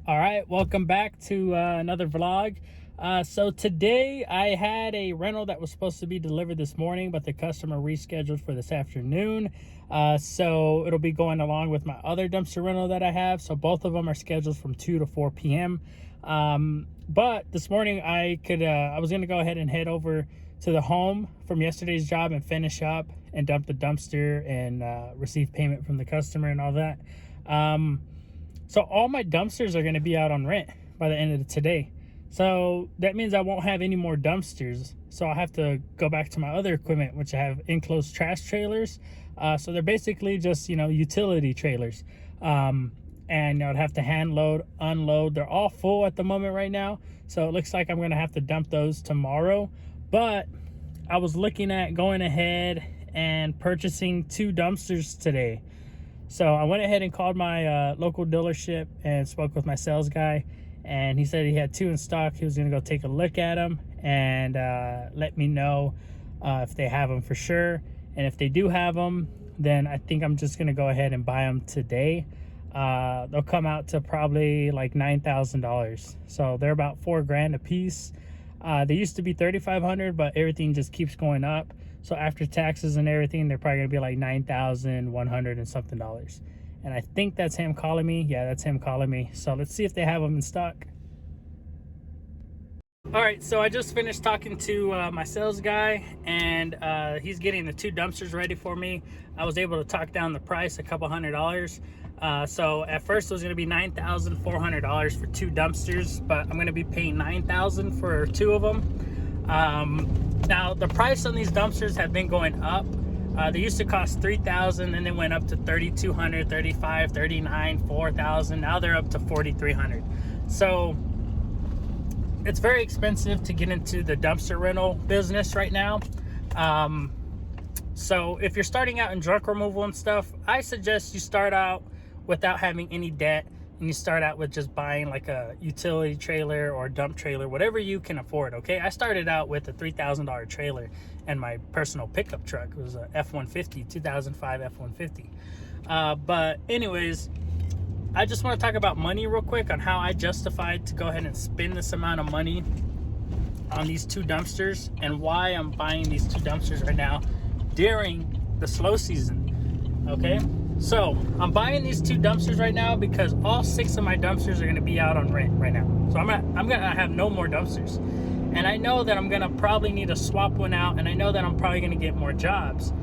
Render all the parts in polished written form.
All right, welcome back to another vlog. So today I had a rental that was supposed to be delivered this morning, but the customer rescheduled for this afternoon. So it'll be going along with my other dumpster rental that I have. So both of them are scheduled from 2 to 4 p.m. But this morning I was gonna go ahead and head over to the home from yesterday's job and finish up and dump the dumpster and receive payment from the customer and all that. So all my dumpsters are going to be out on rent by the end of today. So that means I won't have any more dumpsters. So I'll have to go back to my other equipment, which I have enclosed trash trailers. So they're basically just, utility trailers. And I'd have to hand load, unload. They're all full at the moment right now. So it looks like I'm going to have to dump those tomorrow. But I was looking at going ahead and purchasing 2 dumpsters today. So I went ahead and called my local dealership and spoke with my sales guy, and he said he had 2 in stock. He was going to go take a look at them and let me know if they have them for sure. And if they do have them, then I think I'm just going to go ahead and buy them today. They'll come out to probably like $9,000. So they're about $4,000 a piece. They used to be $3,500, but everything just keeps going up. So after taxes and everything, they're probably gonna be like $9,100 and something dollars. And I think that's him calling me. Yeah, that's him calling me. So let's see if they have them in stock. All right, so I just finished talking to my sales guy, and he's getting the 2 dumpsters ready for me. I was able to talk down the price a couple $100. So at first it was going to be $9,400 for 2 dumpsters, but I'm going to be paying $9,000 for 2 of them. Now the price on these dumpsters have been going up. They used to cost $3,000, then they went up to $3,200, $3,500, $39,000, $4,000. Now they're up to $4,300. So it's very expensive to get into the dumpster rental business right now. So if you're starting out in junk removal and stuff, I suggest you start out without having any debt, and you start out with just buying like a utility trailer or dump trailer, whatever you can afford. Okay, I started out with a $3,000 trailer and my personal pickup truck. It was a F-150, 2005 F-150. But anyways, I just want to talk about money real quick, on how I justified to go ahead and spend this amount of money on these 2 dumpsters, and why I'm buying these 2 dumpsters right now during the slow season. Okay, so I'm buying these 2 dumpsters right now because all 6 of my dumpsters are going to be out on rent right now. So I'm gonna have no more dumpsters, and I know that I'm gonna probably need to swap one out, and I know that I'm probably gonna get more jobs,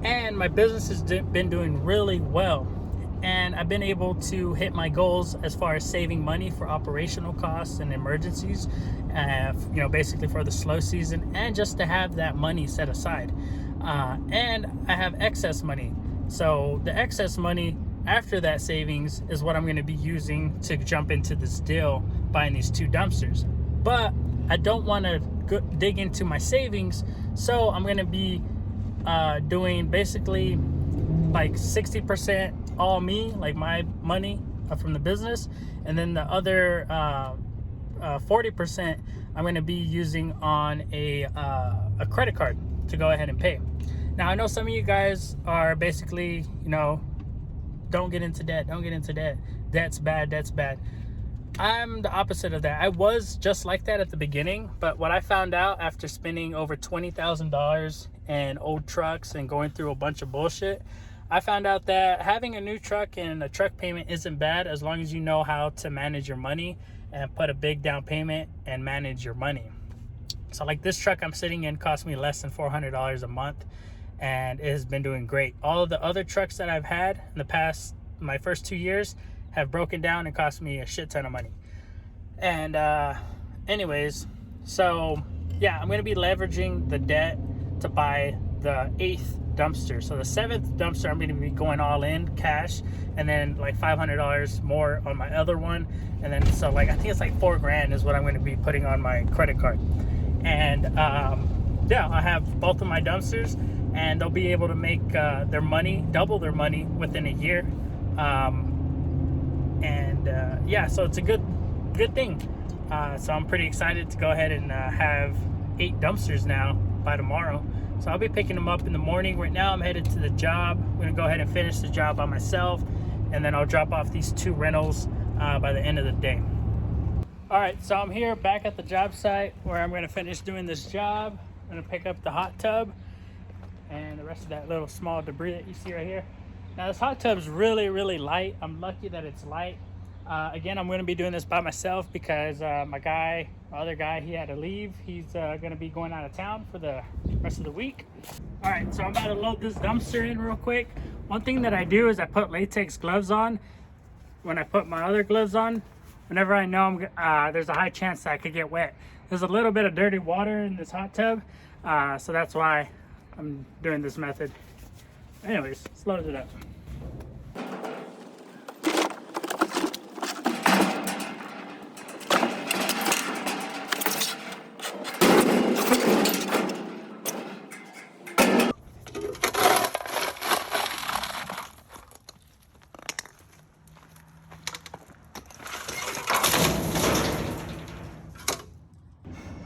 and my business has been doing really well, and I've been able to hit my goals as far as saving money for operational costs and emergencies, basically for the slow season, and just to have that money set aside. And I have excess money. So the excess money after that savings is what I'm going to be using to jump into this deal, buying these 2 dumpsters. But I don't want to dig into my savings, so I'm going to be doing basically like 60% all me, like my money from the business, and then the other 40% I'm going to be using on a credit card to go ahead and pay. Now I know some of you guys are basically, don't get into debt, that's bad. I'm the opposite of that. I was just like that at the beginning, but what I found out after spending over $20,000 in old trucks and going through a bunch of bullshit, I found out that having a new truck and a truck payment isn't bad, as long as you know how to manage your money and put a big down payment and manage your money. So like this truck I'm sitting in cost me less than $400 a month, and it has been doing great. All of the other trucks that I've had in the past, my first 2 years, have broken down and cost me a shit ton of money. And anyways, so yeah, I'm gonna be leveraging the debt to buy the 8th dumpster. So the 7th dumpster, I'm gonna be going all in cash, and then like $500 more on my other one, and then so like I think it's like $4,000 is what I'm gonna be putting on my credit card. And yeah, I have both of my dumpsters, and they'll be able to make their money, double their money within a year. Yeah, so it's a good thing. So I'm pretty excited to go ahead and have 8 dumpsters now by tomorrow. So I'll be picking them up in the morning. Right now I'm headed to the job. I'm gonna go ahead and finish the job by myself, and then I'll drop off these 2 rentals by the end of the day. All right, so I'm here back at the job site where I'm going to finish doing this job. I'm going to pick up the hot tub and the rest of that little small debris that you see right here. Now this hot tub's really, really light. I'm lucky that it's light. Again, I'm going to be doing this by myself because my other guy, he had to leave. He's going to be going out of town for the rest of the week. All right, so I'm about to load this dumpster in real quick. One thing that I do is I put latex gloves on. When I put my other gloves on, whenever I know there's a high chance that I could get wet. There's a little bit of dirty water in this hot tub, so that's why I'm doing this method. Anyways, let's load it up.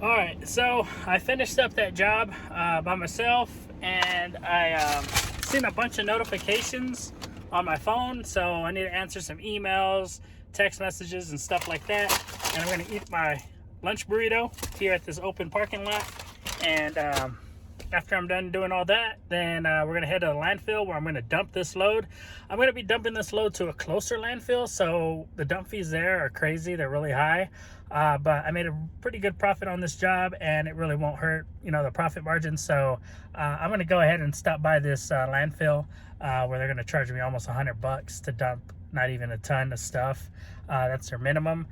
All right, so I finished up that job by myself, and I seen a bunch of notifications on my phone, so I need to answer some emails, text messages, and stuff like that. And I'm gonna eat my lunch burrito here at this open parking lot. And after I'm done doing all that, then we're gonna head to the landfill where I'm gonna dump this load. I'm gonna be dumping this load to a closer landfill, so the dump fees there are crazy. They're really high. But I made a pretty good profit on this job, and it really won't hurt, the profit margin. So I'm going to go ahead and stop by this landfill where they're going to charge me almost $100 to dump not even a ton of stuff. That's their minimum.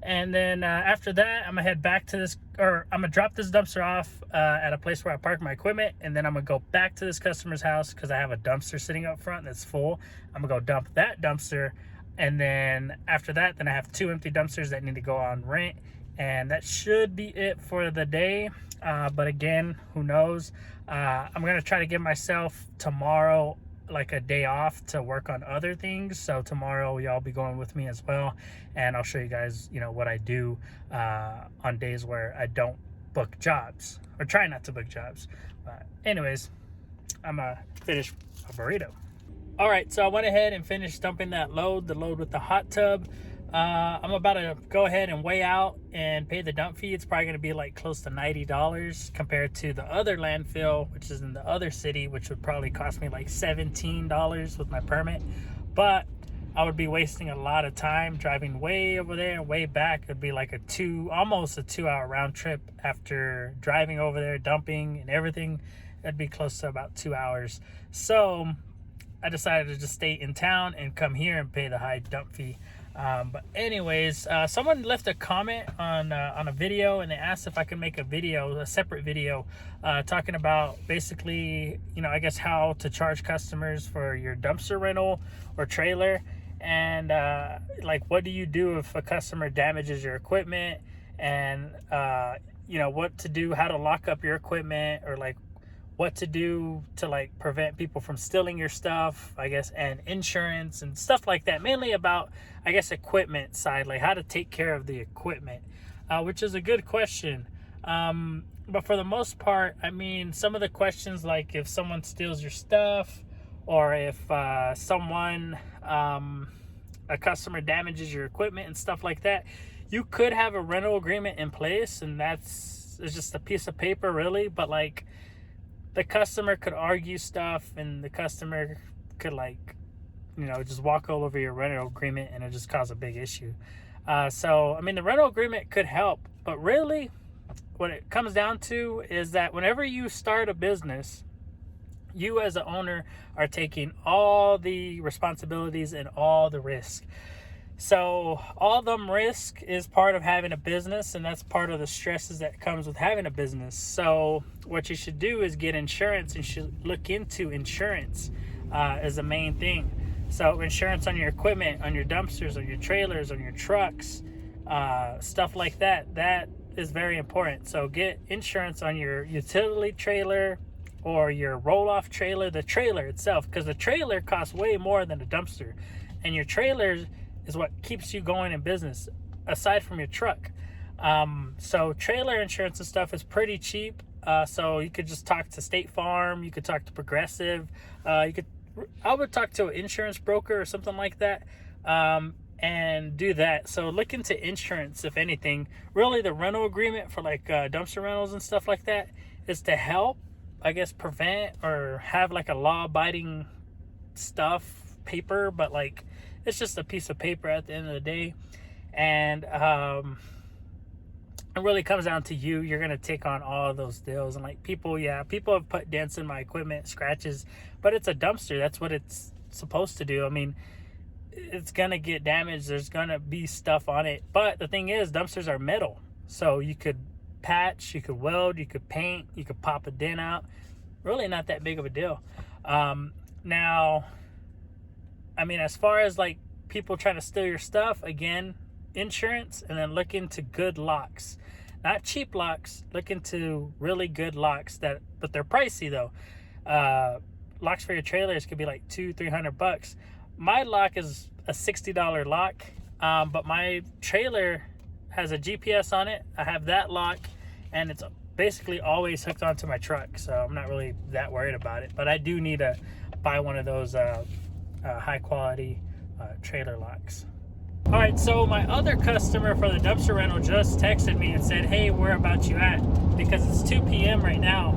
And then after that, I'm gonna head back to this, or I'm gonna drop this dumpster off at a place where I park my equipment, and then I'm gonna go back to this customer's house because I have a dumpster sitting up front that's full. I'm gonna go dump that dumpster. And then after that, then I have 2 empty dumpsters that need to go on rent, and that should be it for the day. But again, who knows? I'm gonna try to give myself tomorrow like a day off to work on other things. So tomorrow y'all be going with me as well, and I'll show you guys, what I do on days where I don't book jobs, or try not to book jobs. But anyways, I'm gonna finish a burrito. All right, so I went ahead and finished dumping that load, the load with the hot tub. I'm about to go ahead and weigh out and pay the dump fee. It's probably going to be like close to $90 compared to the other landfill, which is in the other city, which would probably cost me like $17 with my permit. But I would be wasting a lot of time driving way over there and way back. It'd be like almost a 2-hour round trip after driving over there, dumping and everything. That'd be close to about 2 hours. So I decided to just stay in town and come here and pay the high dump fee. But anyways, someone left a comment on a video, and they asked if I could make a separate video, talking about basically, I guess how to charge customers for your dumpster rental or trailer, and like what do you do if a customer damages your equipment, and what to do, how to lock up your equipment, or like what to do to like prevent people from stealing your stuff, I guess, and insurance and stuff like that. Mainly about, I guess, equipment side, like how to take care of the equipment, which is a good question. But for the most part, I mean, some of the questions, like if someone steals your stuff, or if a customer damages your equipment and stuff like that, you could have a rental agreement in place, and it's just a piece of paper, really. But like, the customer could argue stuff, and the customer could just walk all over your rental agreement, and it just cause a big issue. So, I mean, the rental agreement could help, but really what it comes down to is that whenever you start a business, you as an owner are taking all the responsibilities and all the risk. So all them risk is part of having a business, and that's part of the stresses that comes with having a business. So what you should do is get insurance, and should look into insurance as the main thing. So insurance on your equipment, on your dumpsters, on your trailers, on your trucks, stuff like that. That is very important. So get insurance on your utility trailer or your roll-off trailer, the trailer itself, because the trailer costs way more than a dumpster, and your trailer is what keeps you going in business aside from your truck. So trailer insurance and stuff is pretty cheap. So you could just talk to State Farm, you could talk to Progressive, I would talk to an insurance broker or something like that. and do that. So look into insurance, if anything. Really, the rental agreement for like dumpster rentals and stuff like that is to help, I guess, prevent or have like a law-abiding stuff paper, but like it's just a piece of paper at the end of the day. And it really comes down to you. You're gonna take on all of those deals. And like people have put dents in my equipment, scratches, but it's a dumpster. That's what it's supposed to do. I mean, it's gonna get damaged. There's gonna be stuff on it, but the thing is, dumpsters are metal, so you could patch, you could weld, you could paint, you could pop a dent out. Really not that big of a deal. Now, I mean, as far as like people trying to steal your stuff, again, insurance, and then look into good locks, not cheap locks. Look into really good locks but they're pricey though. Locks for your trailers could be like $200-300. My lock is a $60 lock, but my trailer has a GPS on it. I have that lock, and it's basically always hooked onto my truck, so I'm not really that worried about it. But I do need to buy one of those high quality trailer locks. All right, so my other customer for the dumpster rental just texted me and said, hey, where about you at? Because it's 2 p.m. right now.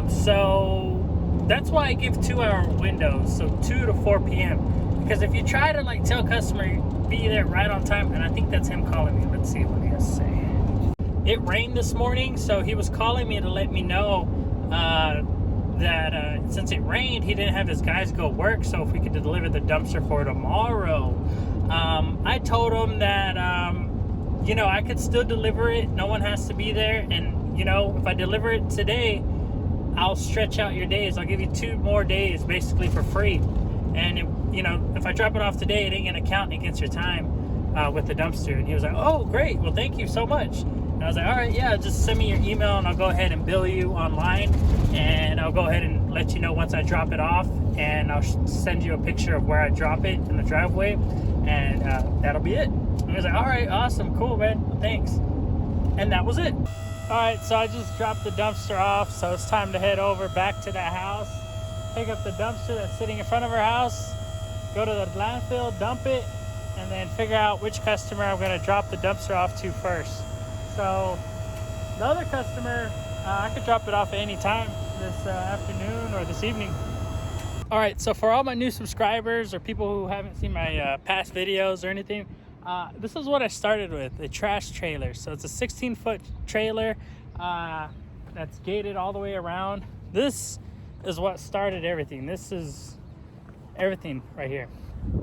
So that's why I give 2-hour windows, so 2 to 4 p.m. Because if you try to like tell customer be there right on time, and I think that's him calling me. Let's see what he has to say. It rained this morning, so he was calling me to let me know that since it rained, he didn't have his guys go work, so if we could deliver the dumpster for tomorrow. I told him that I could still deliver it. No one has to be there, and if I deliver it today, I'll stretch out your days. I'll give you 2 more days basically for free. And if I drop it off today, it ain't gonna count against your time with the dumpster. And he was like, oh, great, well, thank you so much. And I was like, all right, yeah, just send me your email and I'll go ahead and bill you online, and I'll go ahead and let you know once I drop it off, and I'll send you a picture of where I drop it in the driveway, and that'll be it. And he was like, all right, awesome, cool, man, thanks. And that was it. All right, so I just dropped the dumpster off, so it's time to head over back to that house, pick up the dumpster that's sitting in front of our house, go to the landfill, dump it, and then figure out which customer I'm gonna drop the dumpster off to first. So the other customer, I could drop it off at any time this afternoon or this evening. All right, so for all my new subscribers or people who haven't seen my past videos or anything, this is what I started with, a trash trailer. So it's a 16-foot trailer that's gated all the way around. This is what started everything. This is everything right here.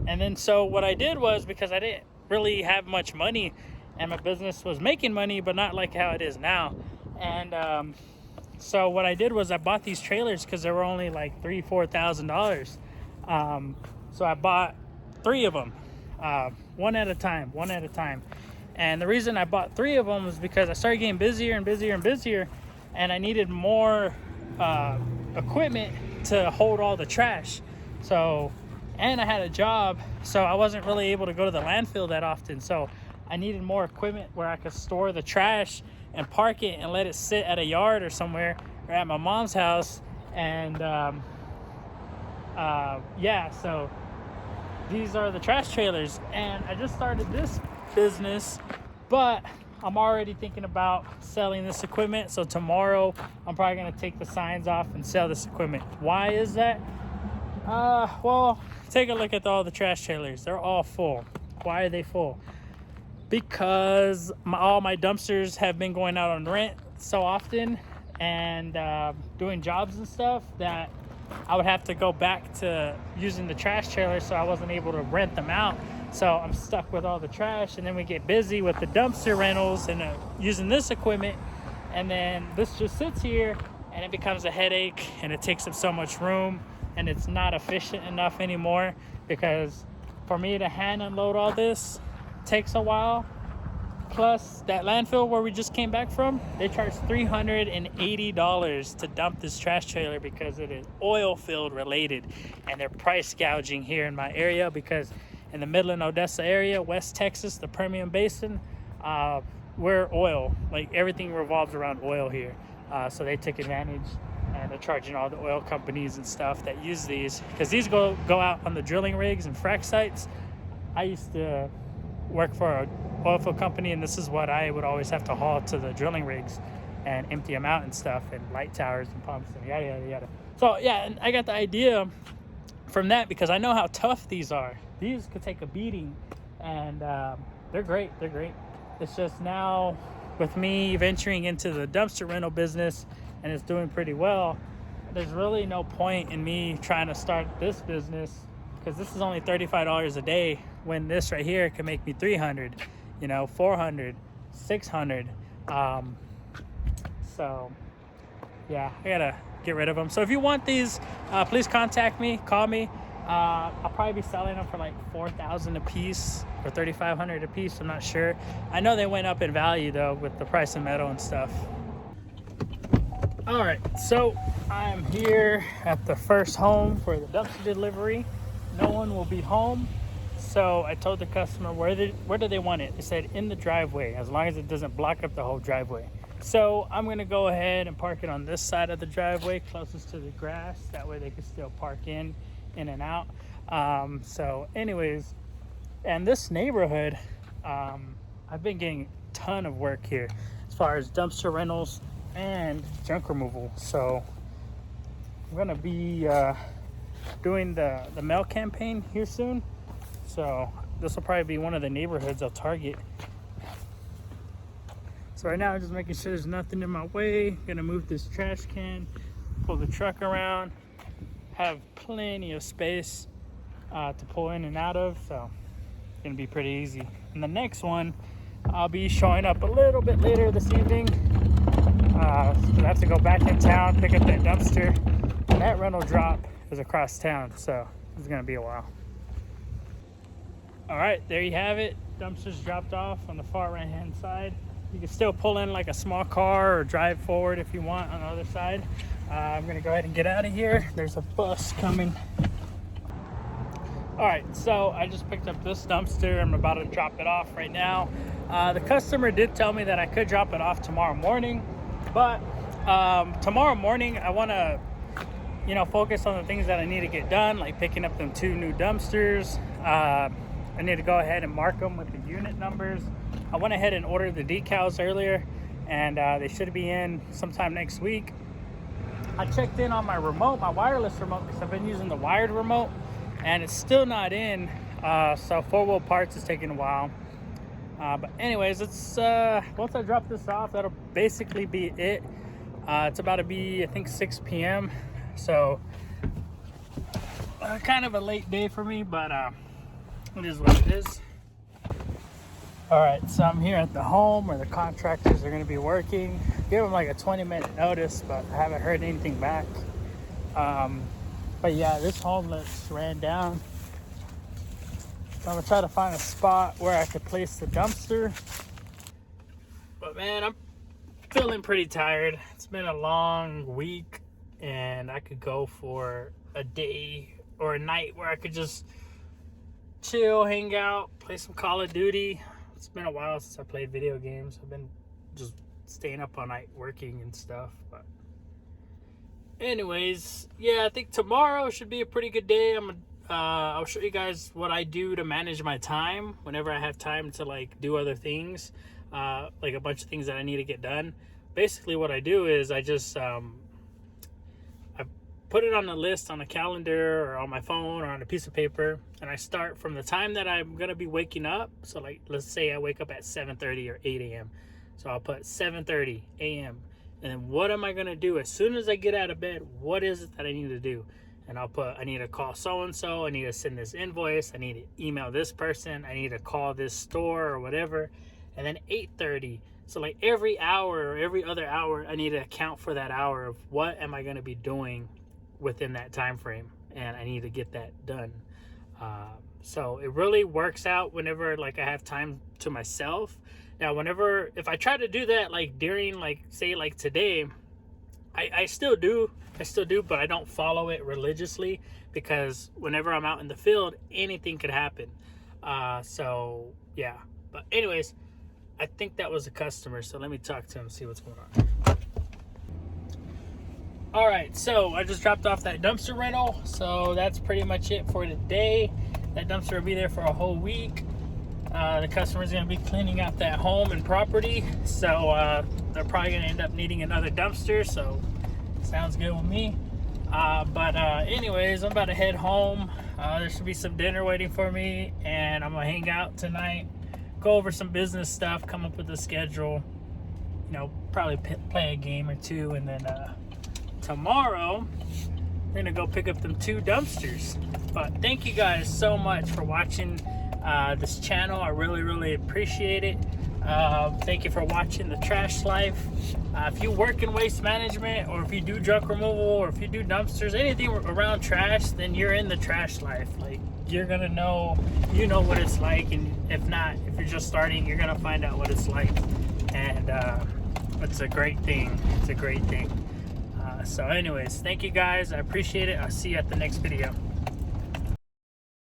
And then so what I did was, because I didn't really have much money and my business was making money, but not like how it is now. And so what I did was I bought these trailers because they were only like $3,000-4,000. So I bought 3 of them, one at a time. And the reason I bought 3 of them was because I started getting busier and busier, and I needed more equipment to hold all the trash. So, and I had a job, so I wasn't really able to go to the landfill that often. So I needed more equipment where I could store the trash and park it and let it sit at a yard or somewhere, or at my mom's house. And so these are the trash trailers. And I just started this business, but I'm already thinking about selling this equipment. So tomorrow I'm probably gonna take the signs off and sell this equipment. Why is that? Well, take a look at all the trash trailers. They're all full. Why are they full? Because all my dumpsters have been going out on rent so often, and doing jobs and stuff, that I would have to go back to using the trash trailer, so I wasn't able to rent them out. So I'm stuck with all the trash, and then we get busy with the dumpster rentals and using this equipment, and then this just sits here and it becomes a headache, and it takes up so much room, and it's not efficient enough anymore, because for me to hand unload all this takes a while. Plus, that landfill where we just came back from, they charge $380 to dump this trash trailer because it is oil field related, and they're price gouging here in my area, because in the Midland, Odessa area, West Texas, the Permian Basin, we're oil. Like, everything revolves around oil here. So they took advantage, and they're charging all the oil companies and stuff that use these, because these go out on the drilling rigs and frac sites. I used to work for an oil field company, and this is what I would always have to haul to the drilling rigs and empty them out and stuff, and light towers and pumps and yada yada yada. So yeah, and I got the idea from that because I know how tough these are. These could take a beating, and they're great. They're great. It's just now with me venturing into the dumpster rental business, and it's doing pretty well, there's really no point in me trying to start this business because this is only $35 a day when this right here can make me 300, 400, 600. So yeah, I gotta get rid of them. So if you want these, please contact me, call me. I'll probably be selling them for like $4,000 a piece or $3,500 a piece. I'm not sure. I know they went up in value though with the price of metal and stuff. All right, so I'm here at the first home for the dumpster delivery. No one will be home, so I told the customer where do they want it. They said in the driveway, as long as it doesn't block up the whole driveway. So I'm gonna go ahead and park it on this side of the driveway, closest to the grass. That way they can still park in and out. So anyways, and this neighborhood, I've been getting a ton of work here as far as dumpster rentals and junk removal. So I'm gonna be doing the mail campaign here soon. So this will probably be one of the neighborhoods I'll target. So right now I'm just making sure there's nothing in my way. Gonna move this trash can, pull the truck around, have plenty of space to pull in and out of, so it's gonna be pretty easy. And the next one, I'll be showing up a little bit later this evening. I have to go back in town, pick up that dumpster, and that rental drop is across town, so it's gonna be a while. All right, there you have it. Dumpster's dropped off on the far right hand side. You can still pull in like a small car or drive forward if you want on the other side. I'm gonna go ahead and get out of here. There's a bus coming. All right, so I just picked up this dumpster. I'm about to drop it off right now. The customer did tell me that I could drop it off tomorrow morning, but tomorrow morning I wanna, focus on the things that I need to get done, like picking up them 2 new dumpsters. I need to go ahead and mark them with the unit numbers. I went ahead and ordered the decals earlier, and they should be in sometime next week. I checked in on my remote, my wireless remote, because I've been using the wired remote, and it's still not in. So 4-wheel parts is taking a while. But anyways, it's once I drop this off, that'll basically be it. It's about to be, I think, 6 p.m. So kind of a late day for me, but it is what it is. All right, so I'm here at the home where the contractors are going to be working. Give them like a 20-minute notice, but I haven't heard anything back. But yeah, this home looks ran down. So I'm gonna try to find a spot where I could place the dumpster. But man, I'm feeling pretty tired. It's been a long week, and I could go for a day or a night where I could just chill, hang out, play some Call of Duty. It's been a while since I played video games. I've been just staying up all night working and stuff. But anyways, yeah, I think tomorrow should be a pretty good day. I'll show you guys what I do to manage my time whenever I have time to like do other things, like a bunch of things that I need to get done. Basically what I do is I just I put it on a list on a calendar or on my phone or on a piece of paper, and I start from the time that I'm gonna be waking up. So like, let's say I wake up at 7:30 or 8 a.m. So I'll put 7:30 a.m. and then what am I gonna do as soon as I get out of bed? What is it that I need to do? And I'll put, I need to call so-and-so, I need to send this invoice, I need to email this person, I need to call this store or whatever. And then 8:30, so like every hour or every other hour, I need to account for that hour of what am I gonna be doing within that time frame, and I need to get that done. So it really works out whenever like I have time to myself. Now if I try to do that like during like say like today, I still do, but I don't follow it religiously, because whenever I'm out in the field, anything could happen. So yeah, but anyways, I think that was a customer, so let me talk to him, see what's going on. All right, so I just dropped off that dumpster rental, so that's pretty much it for today. That dumpster will be there for a whole week. The customer's going to be cleaning out that home and property, so they're probably going to end up needing another dumpster, so sounds good with me. Anyways, I'm about to head home. There should be some dinner waiting for me, and I'm going to hang out tonight, go over some business stuff, come up with a schedule, you know, probably play a game or two, and then tomorrow we're going to go pick up them 2 dumpsters. But thank you guys so much for watching this channel. I really appreciate it. Thank you for watching The Trash Life. If you work in waste management, or if you do junk removal, or if you do dumpsters, anything around trash, then you're in the trash life. Like, you're gonna know, you know what it's like, and if not, if you're just starting, you're gonna find out what it's like. And it's a great thing. It's a great thing. So anyways, thank you guys. I appreciate it. I'll see you at the next video.